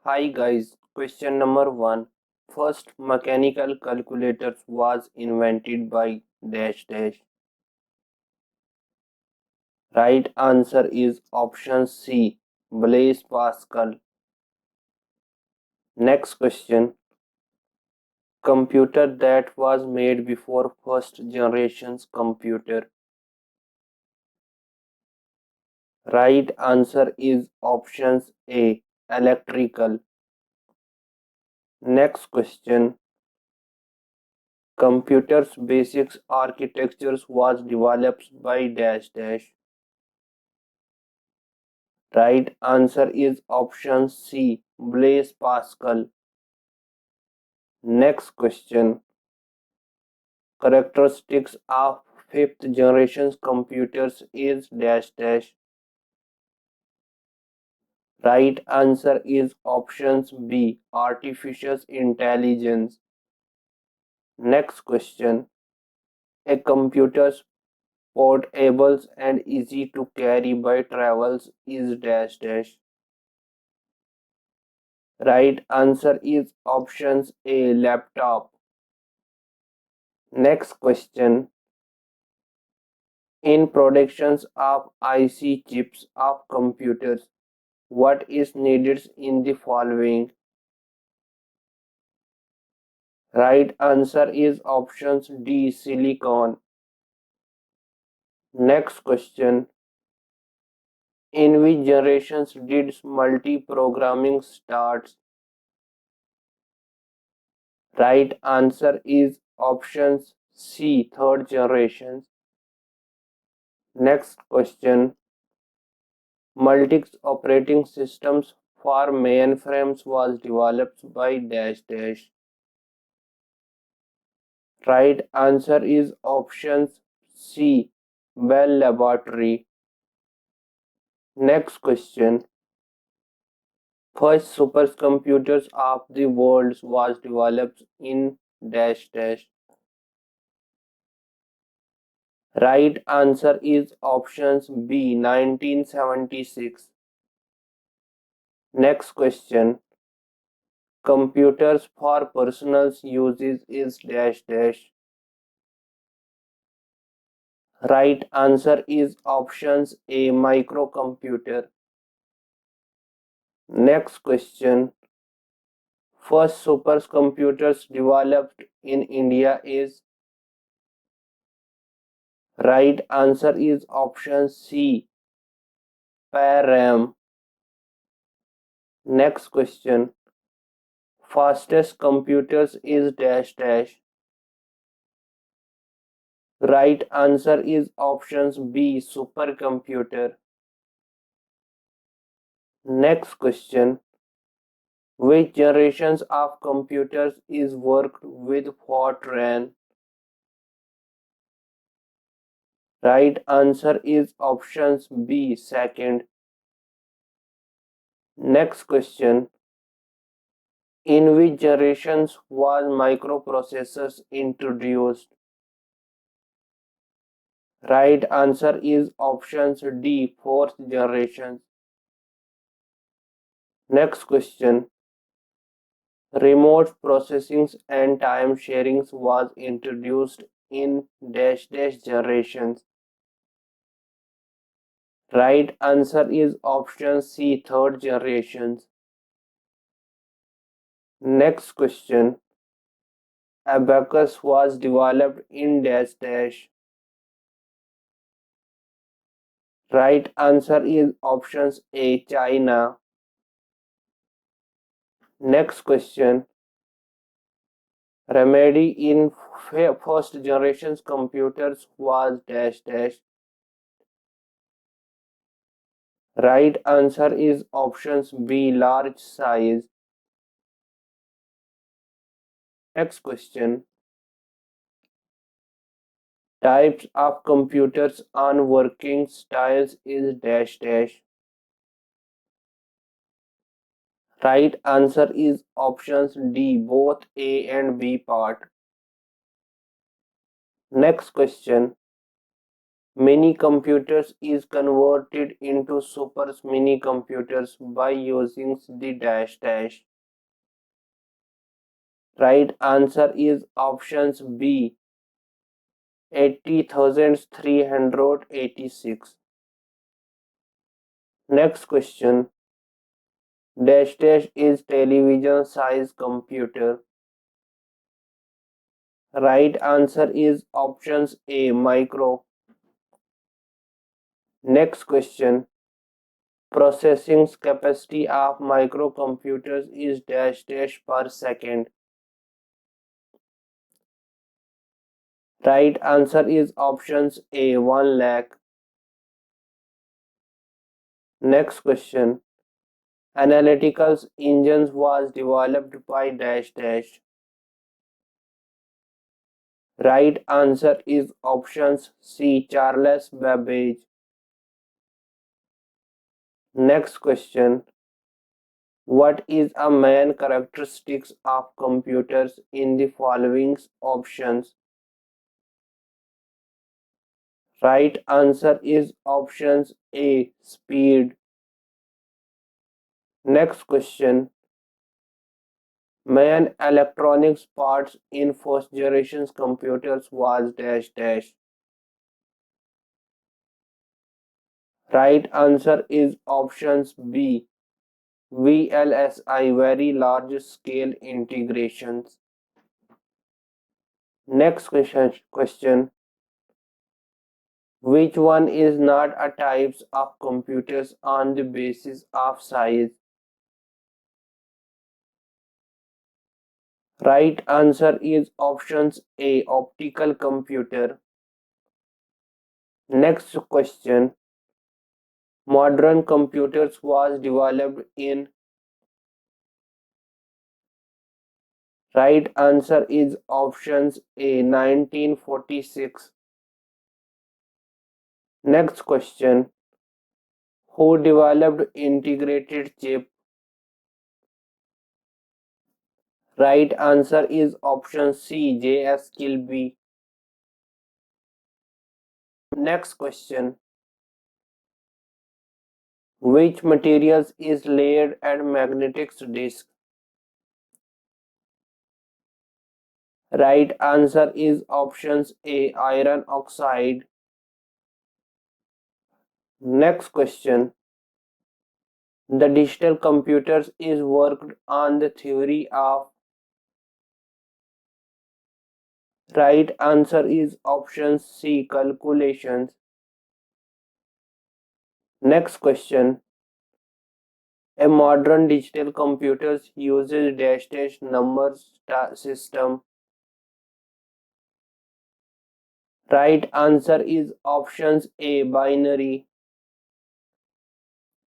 Hi guys, question number 1. First mechanical calculators was invented by dash dash. Right answer is option C, Blaise Pascal. Next question. Computer that was made before first generation's computer. Right answer is options A, electrical. Next question. Computers basics architectures was developed by dash dash. Right answer is option C, Blaise Pascal. Next question. Characteristics of fifth generation computers is dash dash. Right answer is options B, artificial intelligence. Next question. A computer's portable and easy to carry by travels is dash dash. Right answer is options A, laptop. Next question. In productions of IC chips of computers, what is needed in the following? Right answer is options D, silicon. Next question. In which generations did multi-programming start? Right answer is options C, third generation. Next question. Multics operating systems for mainframes was developed by dash dash. Right answer is options C, Bell Laboratory. Next question. First supercomputers of the world was developed in dash dash. Right answer is options B, 1976. Next question. Computers for personal uses is dash dash. Right answer is options A, microcomputer. Next question. First supercomputers developed in India is. Right answer is option C, PARAM. Next question. Fastest computers is dash dash. Right answer is options B, supercomputer. Next question. Which generations of computers is worked with FORTRAN? Right answer is options B, second. Next question. In which generations was microprocessors introduced? Right answer is options D, fourth generation. Next question. Remote processing and time sharing was introduced in dash dash generations. Right answer is option C, third generation. Next question. Abacus was developed in dash dash. Right answer is options A, China. Next question. Remedy in first generation computers was dash dash. Right answer is options B, large size. Next question. Types of computers on working styles is dash dash. Right answer is options D, both A and B part. Next question. Mini computers is converted into super mini computers by using the dash dash. Right answer is options B, 80,386. Next question. Dash dash is television size computer. Right answer is options A, micro. Next question. Processing capacity of microcomputers is dash dash per second. Right answer is options A, 1 lakh. Next question. Analytical engines was developed by dash dash. Right answer is options C, Charles Babbage. Next question. What is a main characteristics of computers in the following options? Right answer is options A, speed. Next question. Main electronics parts in first generation computers was dash dash. Right answer is options B, VLSI, very large scale integrations. Next question. Which one is not a types of computers on the basis of size? Right answer is options A, optical computer. Next question. Modern computers was developed in. Right answer is options A, 1946. Next question. Who developed integrated chip? Right answer is option C, J.S. Kilby. Next question. Which materials is layered at magnetic disk? Right answer is options A, iron oxide. Next question. The digital computers is worked on the theory of. Right answer is option C, calculations. Next question. A modern digital computer uses dash dash number system. Right answer is options A, binary.